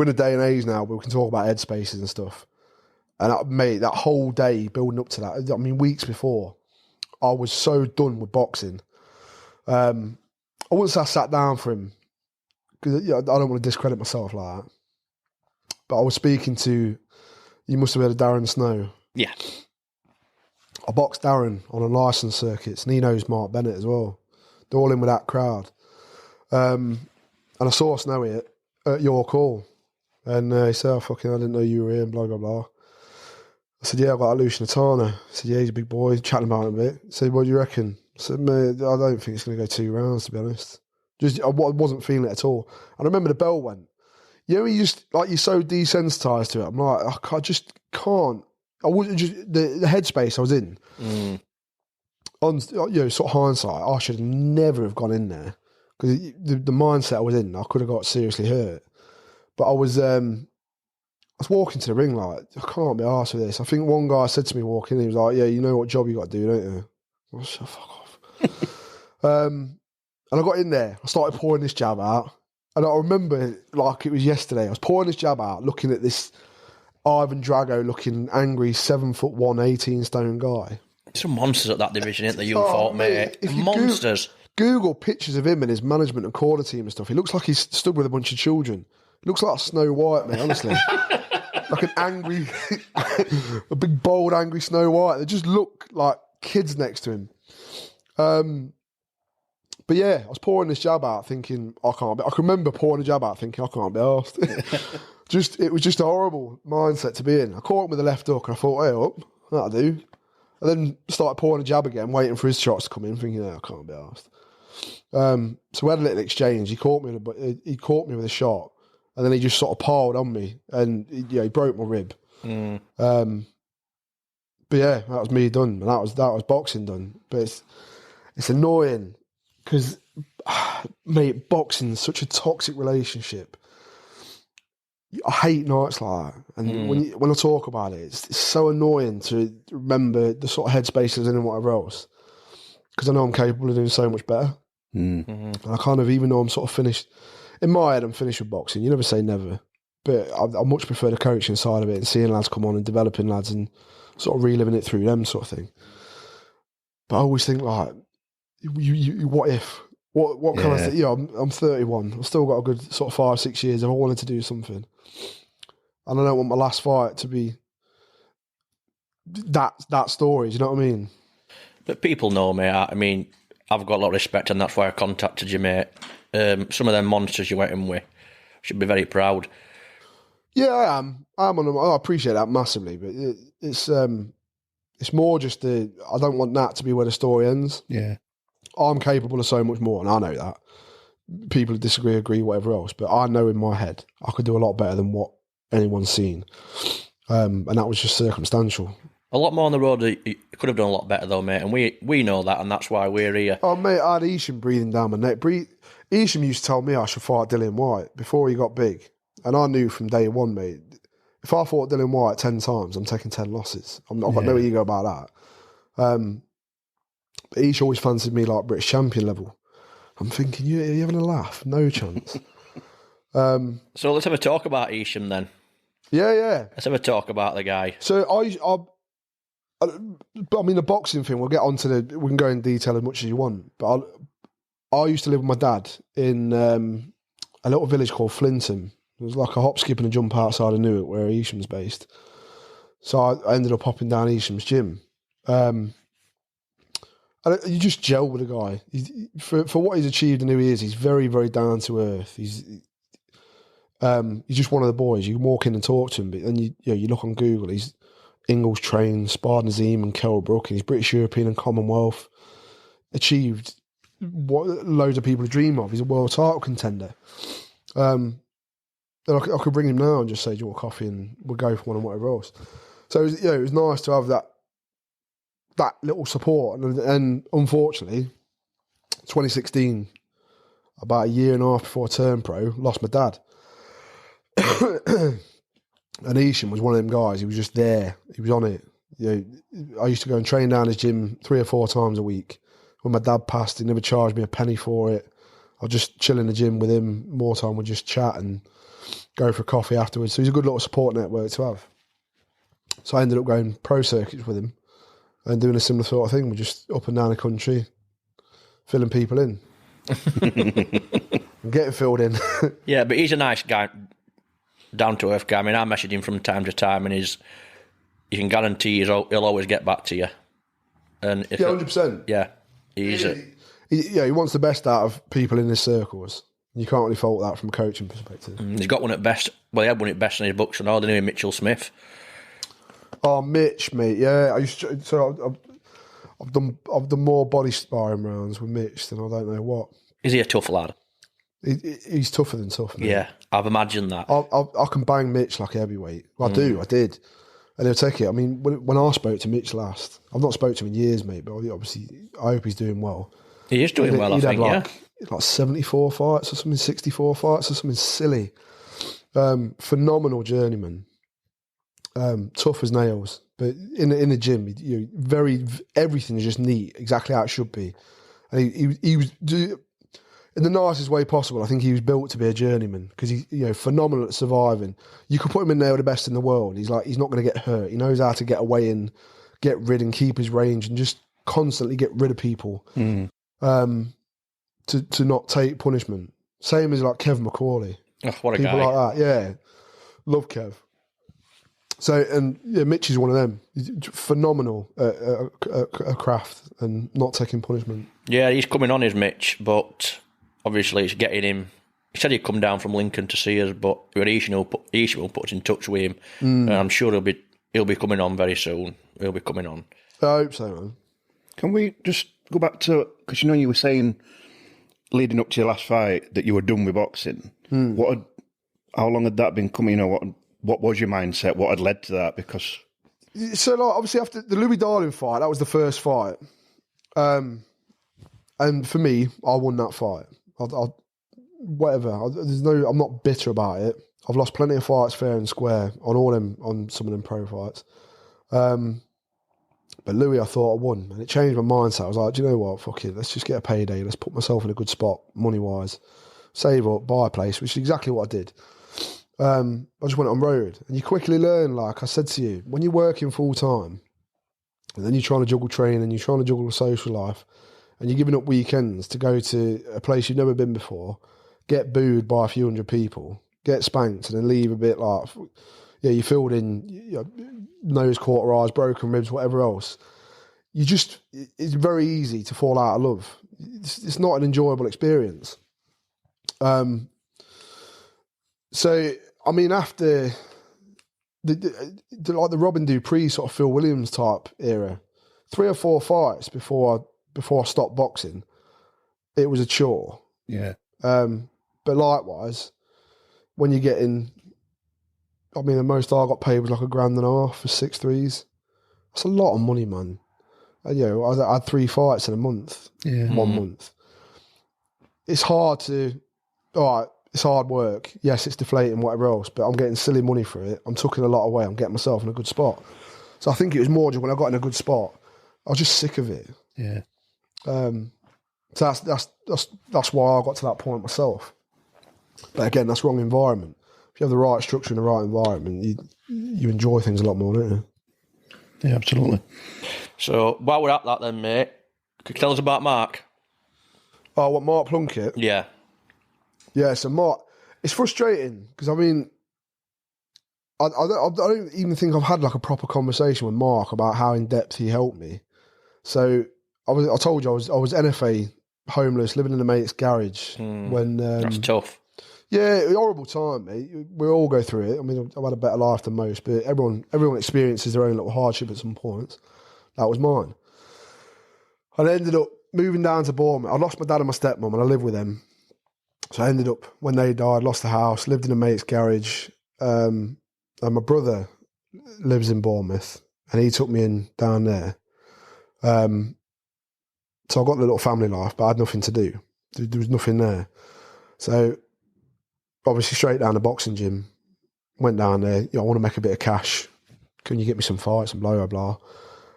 in a day and age now where we can talk about headspaces and stuff. And mate, that whole day building up to that, weeks before, I was so done with boxing. Once I sat down for him, because I don't want to discredit myself like that, but I was speaking to, you must have heard of Darren Snow. Yeah. I boxed Darren on a licence circuits, and he knows Mark Bennett as well. They're all in with that crowd. And I saw Snowy at your call. And he said, I didn't know you were here, and blah, blah, blah. I said, yeah, I've got Lucian Atana. I said, yeah, he's a big boy. Chatting about him a bit. He said, what do you reckon? I said, mate, I don't think it's going to go 2 rounds, to be honest. I wasn't feeling it at all. And I remember the bell went. You know, you're so desensitized to it. I'm like, I just can't. I wasn't just the headspace I was in. On sort of hindsight, I should never have gone in there because the mindset I was in, I could have got seriously hurt. But I was walking to the ring like, I can't be arsed with this. I think one guy said to me walking in, he was like, yeah, you know what job you got to do, don't you? I was like, fuck off. And I got in there. I started pouring this jab out. And I remember like it was yesterday. I was pouring this jab out, looking at this Ivan Drago looking angry 7'1", 18-stone guy. Some monsters at that division, ain't there? You fought, mate. Monsters. Google pictures of him and his management and corner team and stuff. He llooks like he's stood with a bunch of children. He looks like Snow White, mate, honestly. Like an angry, a big, bold, angry Snow White. They just look like kids next to him. But yeah, I was pouring this jab out thinking, I can remember pouring a jab out thinking, I can't be arsed. It was just a horrible mindset to be in. I caught him with the left hook and I thought, hey, up, that'll do. And then started pouring a jab again, waiting for his shots to come in, thinking, I can't be arsed. So we had a little exchange. He caught me with a shot, and then he just sort of piled on me, and he broke my rib. But yeah, that was me done, and that was boxing done. But it's annoying because, mate, boxing's such a toxic relationship. I hate nights like that, and when I talk about it, it's so annoying to remember the sort of headspaces and whatever else, because I know I'm capable of doing so much better. And I kind of, even though I'm sort of finished in my head, I'm finished with boxing. You never say never, but I much prefer the coaching side of it and seeing lads come on and developing lads and sort of reliving it through them sort of thing. But I always think like, you what if? What can I say? I'm 31. I've still got a good sort of 5-6 years if I wanted to do something. And I don't want my last fight to be that story. Do you know what I mean? But people know me. I mean, I've got a lot of respect, and that's why I contacted you, mate. Some of them monsters you went in with should be very proud. Yeah, I am. I appreciate that massively, but it's more just I don't want that to be where the story ends. Yeah. I'm capable of so much more, and I know that. People who disagree, agree, whatever else, but I know in my head I could do a lot better than what anyone's seen. And that was just circumstantial. A lot more on the road. You could have done a lot better, though, mate, and we know that, and that's why we're here. Oh, mate, I had Isham breathing down my neck. Isham used to tell me I should fight Dillian White before he got big, and I knew from day one, mate, if I fought Dillian White 10 times, I'm taking 10 losses. I've got no ego about that. But Ish always fancied me like British champion level. I'm thinking, you having a laugh? No chance. So let's have a talk about Isham then. Yeah. Let's have a talk about the guy. So I mean, the boxing thing, we'll get on to we can go in detail as much as you want, but I used to live with my dad in a little village called Flinton. It was like a hop, skip and a jump outside of Newark where Isham's based. So I ended up hopping down Isham's gym. And you just gel with the guy. For what he's achieved and who he is, he's very, very down to earth. He's just one of the boys. You can walk in and talk to him, but then you look on Google, he's Ingles trained, sparred Nazim and Kell Brook, and he's British, European and Commonwealth. Achieved what loads of people dream of. He's a world title contender. And I could bring him now and just say, do you want coffee? And we'll go for one and whatever else. So it was nice to have that little support. And unfortunately, 2016, about a year and a half before I turned pro, lost my dad. And Isham was one of them guys. He was just there. He was on it. I used to go and train down his gym 3 or 4 times a week. When my dad passed, he never charged me a penny for it. I'd just chill in the gym with him. More time we'd just chat and go for a coffee afterwards. So he's a good little support network to have. So I ended up going pro circuits with him and doing a similar sort of thing. We're just up and down the country, filling people in. And getting filled in. Yeah, but he's a nice guy, down-to-earth guy. I mean, I message him from time to time, and you can guarantee he'll always get back to you. And 100%. Yeah, he wants the best out of people in his circles. You can't really fault that from a coaching perspective. He's got one at best. Well, he had one at best in his books and all, didn't he, Mitchell Smith? Oh, Mitch, mate. Yeah, I've done more body sparring rounds with Mitch than I don't know what. Is he a tough lad? He's tougher than tough, mate. Yeah, I've imagined that. I can bang Mitch like a heavyweight. I did. And he'll take it. I mean, when I spoke to Mitch last, I've not spoke to him in years, mate, but obviously I hope he's doing well. He is doing well, I think, like 74 fights or something, 64 fights or something silly. Phenomenal journeyman. Tough as nails. But in the gym, everything is just neat, exactly how it should be. And he was in the nicest way possible. I think he was built to be a journeyman because he's phenomenal at surviving. You could put him in there with the best in the world. He's not going to get hurt. He knows how to get away and get rid and keep his range and just constantly get rid of people to not take punishment. Same as like Kev McCauley. Oh, what a people guy. like that. Yeah, love Kev. So, and yeah, Mitch is one of them. He's phenomenal at craft and not taking punishment. Yeah, he's coming on, is Mitch, but obviously it's getting him. He said he'd come down from Lincoln to see us, but Ishan will put us in touch with him. And I'm sure he'll be coming on very soon. He'll be coming on. I hope so, man. Can we just go back to, because you were saying leading up to your last fight that you were done with boxing. How long had that been coming? What was your mindset? What had led to that? Because so, like, obviously, after the Louis Darling fight, that was the first fight, and for me, I won that fight. I'm not bitter about it. I've lost plenty of fights fair and square on some of them pro fights, but Louis, I thought I won, and it changed my mindset. I was like, do you know what? Fuck it, let's just get a payday. Let's put myself in a good spot money wise, save up, buy a place, which is exactly what I did. I just went on road, and you quickly learn, like I said to you, when you're working full time, and then you're trying to juggle training, and you're trying to juggle a social life, and you're giving up weekends to go to a place you've never been before, get booed by a few hundred people, get spanked, and then leave a bit like, you filled in, nose cauterized, broken ribs, whatever else. It's very easy to fall out of love. It's not an enjoyable experience. So, I mean, after the Robin Dupree sort of Phil Williams type era, 3 or 4 fights before I stopped boxing, it was a chore. Yeah. But likewise, when you're getting, I mean, the most I got paid was like $1,500 for 6 threes. That's a lot of money, man. And, I had 3 fights in a month. Yeah. 1 month. It's hard to, all right, it's hard work. Yes, it's deflating, whatever else, but I'm getting silly money for it. I'm tucking a lot away. I'm getting myself in a good spot. So I think it was more just when I got in a good spot, I was just sick of it. Yeah. So that's why I got to that point myself. But again, that's wrong environment. If you have the right structure and the right environment, you enjoy things a lot more, don't you? Yeah, absolutely. So while we're at that then, mate, could you tell us about Mark? Oh, what, Mark Plunkett? Yeah. Yeah, so Mark, it's frustrating because I mean, I don't even think I've had like a proper conversation with Mark about how in depth he helped me. So I told you I was NFA homeless, living in a mate's garage when That's tough. Yeah, horrible time, mate. We all go through it. I mean, I've had a better life than most, but everyone experiences their own little hardship at some points. That was mine. I ended up moving down to Bournemouth. I lost my dad and my stepmom, and I lived with them. So I ended up, when they died, lost the house, lived in a mate's garage. And my brother lives in Bournemouth, and he took me in down there. So I got the little family life, but I had nothing to do. There was nothing there. So obviously straight down the boxing gym, went down there, I want to make a bit of cash. Can you get me some fights and blah, blah, blah.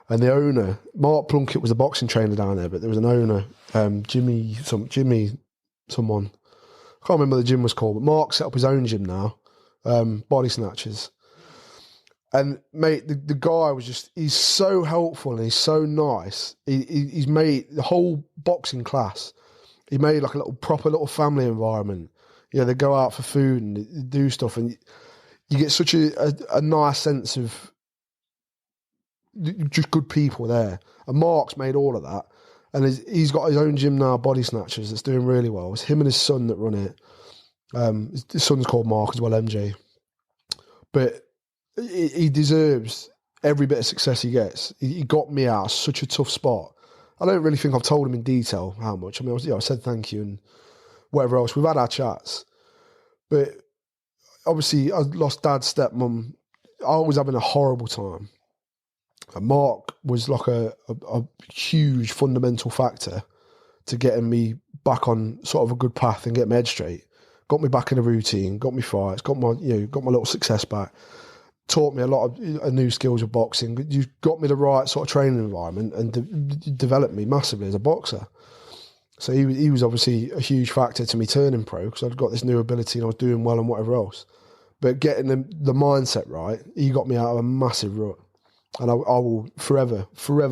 And the owner, Mark Plunkett was the boxing trainer down there, but there was an owner, Jimmy someone. I can't remember what the gym was called, but Mark set up his own gym now, Body Snatchers. And mate, the guy was he's so helpful and he's so nice. He's made the whole boxing class, he made like a proper little family environment. They go out for food and do stuff, and you get such a nice sense of just good people there. And Mark's made all of that. And he's got his own gym now, Body Snatchers, that's doing really well. It's him and his son that run it. His son's called Mark as well, MJ. But he deserves every bit of success he gets. He got me out of such a tough spot. I don't really think I've told him in detail how much. I mean, I said thank you and whatever else. We've had our chats. But obviously, I lost dad, stepmom. I was having a horrible time. And Mark was like a huge fundamental factor to getting me back on sort of a good path and get my head straight. Got me back in a routine, got me fights, got my little success back. Taught me a lot of new skills of boxing. You got me the right sort of training environment and developed me massively as a boxer. So he was obviously a huge factor to me turning pro because I'd got this new ability and I was doing well and whatever else. But getting the mindset right, he got me out of a massive rut. And I will forever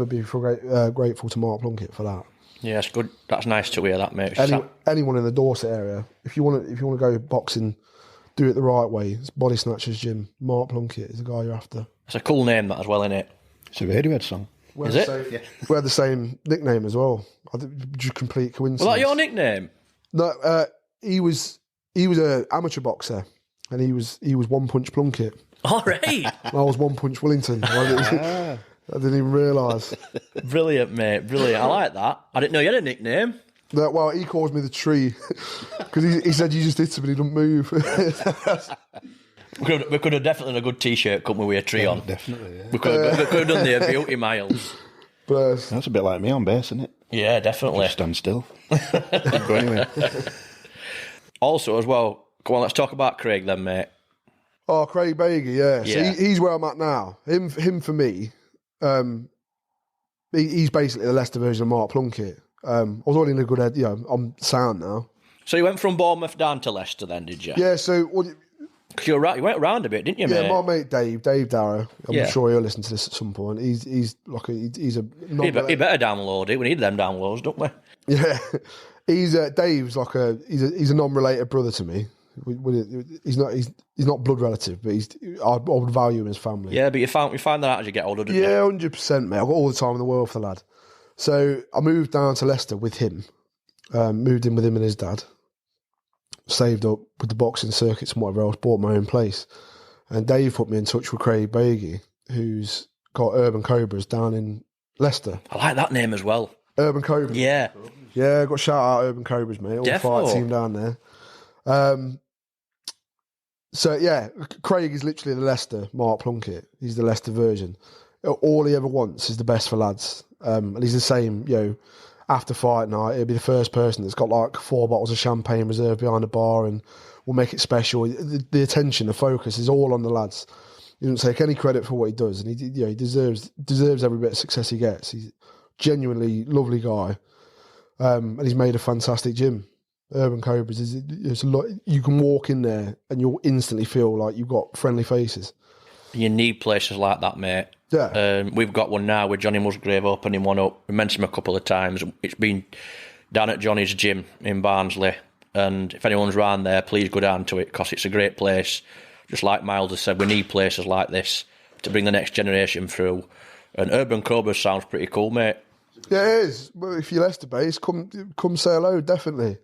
be grateful to Mark Plunkett for that. Yeah, it's good. That's nice to hear that, mate. Anyone in the Dorset area, if you want to go boxing, do it the right way. It's Body Snatchers Gym. Mark Plunkett is the guy you're after. It's a cool name, that as well, isn't it? It's a Radiohead song. Is it? We had the same nickname as well. Just complete coincidence. Was that your nickname? No, he was an amateur boxer, and he was One Punch Plunkett. All right. I was One Punch Willington. I didn't even realise. Brilliant, mate. Brilliant. I like that. I didn't know you had a nickname. Well, he calls me the tree because he said you just hit him and he don't move. We could have definitely done a good T-shirt, couldn't we, with a tree on? Definitely, yeah. We could have done the beauty miles. But, That's a bit like me on bass, isn't it? Yeah, definitely. Just stand still. Go anywhere. Also, as well, come on, let's talk about Craig then, mate. Oh, Craig Bager, yeah. Yeah. So he's where I'm at now. Him for me, he's basically the Leicester version of Mark Plunkett. I was already in a good head, I'm sound now. So you went from Bournemouth down to Leicester then, did you? Yeah, so... Because you went around a bit, didn't you, mate? Yeah, my mate Dave Darrow. I'm sure he'll listen to this at some point. He's a... He better download it. We need them downloads, don't we? Yeah. Dave's like he's a non-related brother to me. He's not blood relative, but I would value him as family. Yeah, but you find that out as you get older, don't you? Yeah, 100%, mate. I've got all the time in the world for the lad. So I moved down to Leicester with him. Moved in with him and his dad. Saved up with the boxing circuits and whatever else. Bought my own place. And Dave put me in touch with Craig Bager, who's got Urban Cobras down in Leicester. I like that name as well. Urban Cobras. Yeah. Yeah, got shout out Urban Cobras, mate. All the fight team down there. So yeah, Craig is literally the Leicester Mark Plunkett. He's the Leicester version. All he ever wants is the best for lads. And he's the same, after fight night, he'll be the first person that's got like 4 bottles of champagne reserved behind the bar and will make it special. The attention, the focus is all on the lads. He doesn't take any credit for what he does, and he deserves every bit of success he gets. He's a genuinely lovely guy, and he's made a fantastic gym. Urban Cobras it's a lot. You can walk in there and you'll instantly feel like you've got friendly faces. You need places like that, mate. Yeah. We've got one now with Johnny Musgrave opening one up. We mentioned him a couple of times. It's been down at Johnny's gym in Barnsley. And if anyone's round there, please go down to it because it's a great place. Just like Miles has said, we need places like this to bring the next generation through. And Urban Cobras sounds pretty cool, mate. Yeah, it is. Well, if you're Leicester based, come say hello, definitely.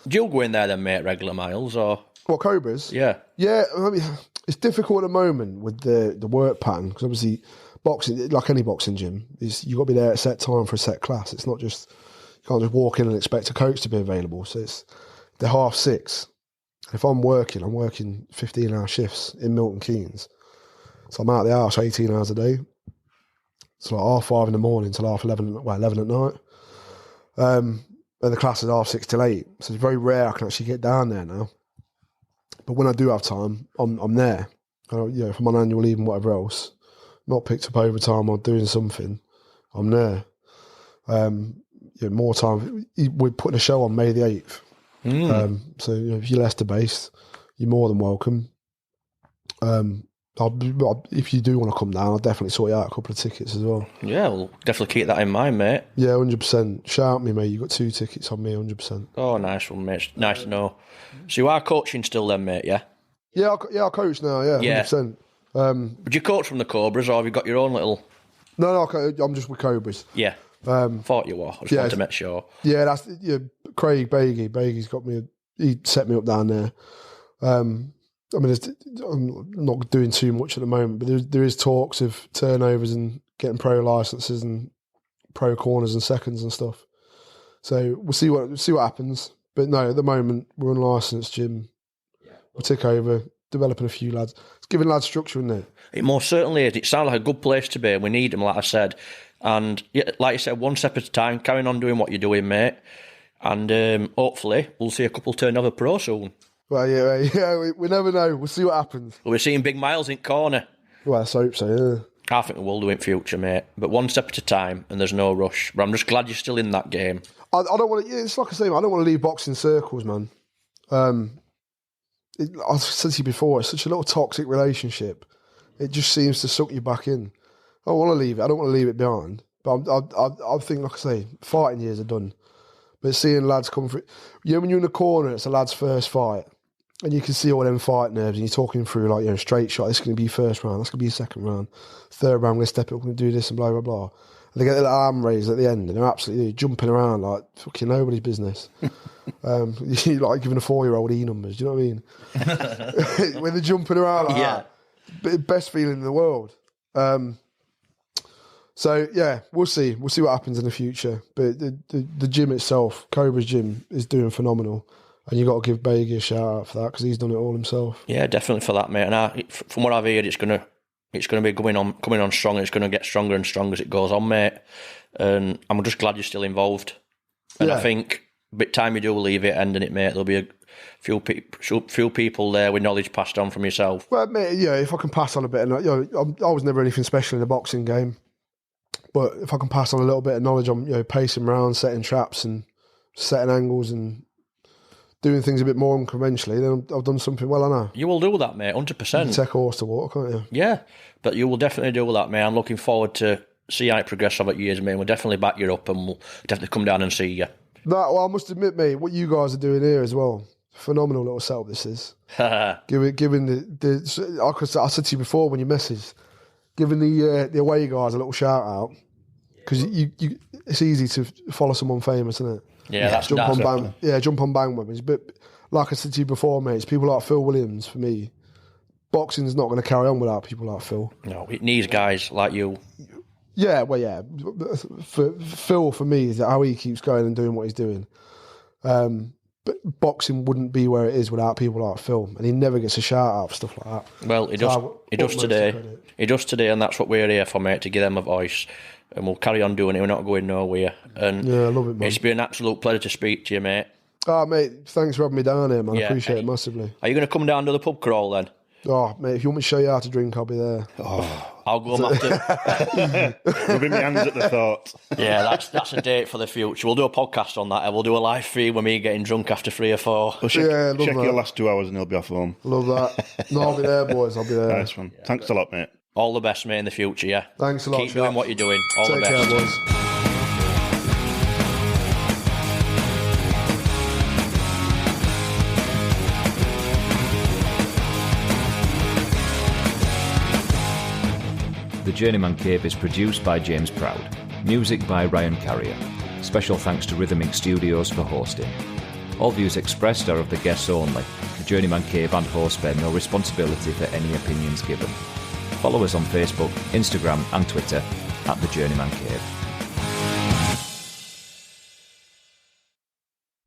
Do you go in there then, mate, regular, Miles? Or what, Cobras? Yeah. Yeah, I mean, it's difficult at the moment with the work pattern because obviously boxing, like any boxing gym, you've got to be there at a set time for a set class. It's not just, you can't just walk in and expect a coach to be available. So they're 6:30. If I'm working 15-hour shifts in Milton Keynes. So I'm out of the house 18 hours a day. It's like 5:30 in the morning till 11 at night. And the class is 6:30 till 8. So it's very rare I can actually get down there now. But when I do have time, I'm there. If I'm on annual leave and whatever else, not picked up overtime or doing something, I'm there. More time. We're putting a show on May the 8th. So if you're Leicester based, you're more than welcome. If you do want to come down, I'll definitely sort you out a couple of tickets as well. Yeah, we'll definitely keep that in mind, mate. Yeah, 100%. Shout me, mate. You got 2 tickets on me, 100%. Oh, nice one, mate. Nice to know. So you are coaching still then, mate, yeah? Yeah, I coach now, yeah, 100%. Would you coach from the Cobras or have you got your own little... No, I'm just with Cobras. Yeah. Thought you were. I just wanted to make sure. Yeah, that's Craig Baggy. Baggy's got me. He set me up down there. I mean, I'm not doing too much at the moment, but there is talks of turnovers and getting pro licenses and pro corners and seconds and stuff. So we'll see what happens. But no, at the moment we're unlicensed gym. We'll take over, developing a few lads. It's giving lads structure, isn't it? It most certainly is. It sounds like a good place to be. We need them, like I said. And like you said, one step at a time, carrying on doing what you're doing, mate. And hopefully we'll see a couple turn over pro soon. Well, yeah, we never know. We'll see what happens. We're seeing big miles in corner. Well, let's hope so, yeah. I think we will do in future, mate. But one step at a time, and there's no rush. But I'm just glad you're still in that game. I don't want to. It's like I say, I don't want to leave boxing circles, man. I've said to you before, it's such a little toxic relationship. It just seems to suck you back in. I don't want to leave it. I don't want to leave it behind. But I think, like I say, fighting years are done. But seeing lads come through, when you're in the corner, it's a lad's first fight. And you can see all them fight nerves, and you're talking through like, straight shot. This is going to be first round. That's going to be second round. Third round, I'm going to step up. I'm going to do this and blah blah blah. And they get the arm raised at the end, and they're absolutely jumping around like fucking nobody's business. You're like giving a 4-year-old numbers. Do you know what I mean? When they're jumping around like that, best feeling in the world. So yeah, we'll see. We'll see what happens in the future. But the gym itself, Cobra's gym, is doing phenomenal. And you got to give Baggy a shout out for that because he's done it all himself. Yeah, definitely for that, mate. And from what I've heard, it's gonna be coming on strong. And it's gonna get stronger and stronger as it goes on, mate. And I'm just glad you're still involved. And I think by the time you do leave it, ending it, mate, there'll be a few people there with knowledge passed on from yourself. Well, mate, if I can pass on a bit, I was never anything special in the boxing game, but if I can pass on a little bit of knowledge on pacing rounds, setting traps, and setting angles and doing things a bit more unconventionally, then I've done something well, I know. You will do that, mate, 100%. You can take a horse to water, can't you? Yeah, but you will definitely do that, mate. I'm looking forward to see how it progresses over years, mate. We'll definitely back you up and we'll definitely come down and see you. I must admit, mate, what you guys are doing here as well, phenomenal little setup this is. Giving the I said to you before when you messaged, giving the away guys a little shout out, because it's easy to follow someone famous, isn't it? Yeah, jump on bandwagons. But like I said to you before, mate, it's people like Phil Williams, for me, boxing's not going to carry on without people like Phil. No, it needs guys like you. Yeah, well, yeah. For Phil, for me, is how he keeps going and doing what he's doing. But boxing wouldn't be where it is without people like Phil, and he never gets a shout out for stuff like that. Well, he does today. He does today, and that's what we're here for, mate, to give them a voice. And we'll carry on doing it. We're not going nowhere. And yeah, I love it, man. It's been an absolute pleasure to speak to you, mate. Oh, mate, thanks for having me down here, man. I appreciate it massively. Are you going to come down to the pub crawl then? Oh, mate, if you want me to show you how to drink, I'll be there. Oh, I'll go after. Rubbing my hands at the thought. Yeah, that's a date for the future. We'll do a podcast on that. We'll do a live feed with me getting drunk after 3 or 4. Well, check your last 2 hours and he'll be off home. Love that. No, I'll be there, boys. I'll be there. Nice one. Yeah. Thanks a lot, mate. All the best, mate, in the future, yeah? Thanks a lot, Keep doing what you're doing. All Take the best. Care, boys. The Journeyman Cave is produced by James Proud. Music by Ryan Carrier. Special thanks to Rhythm Inc. Studios for hosting. All views expressed are of the guests only. The Journeyman Cave and host bear no responsibility for any opinions given. Follow us on Facebook, Instagram and Twitter @The Journeyman Cave.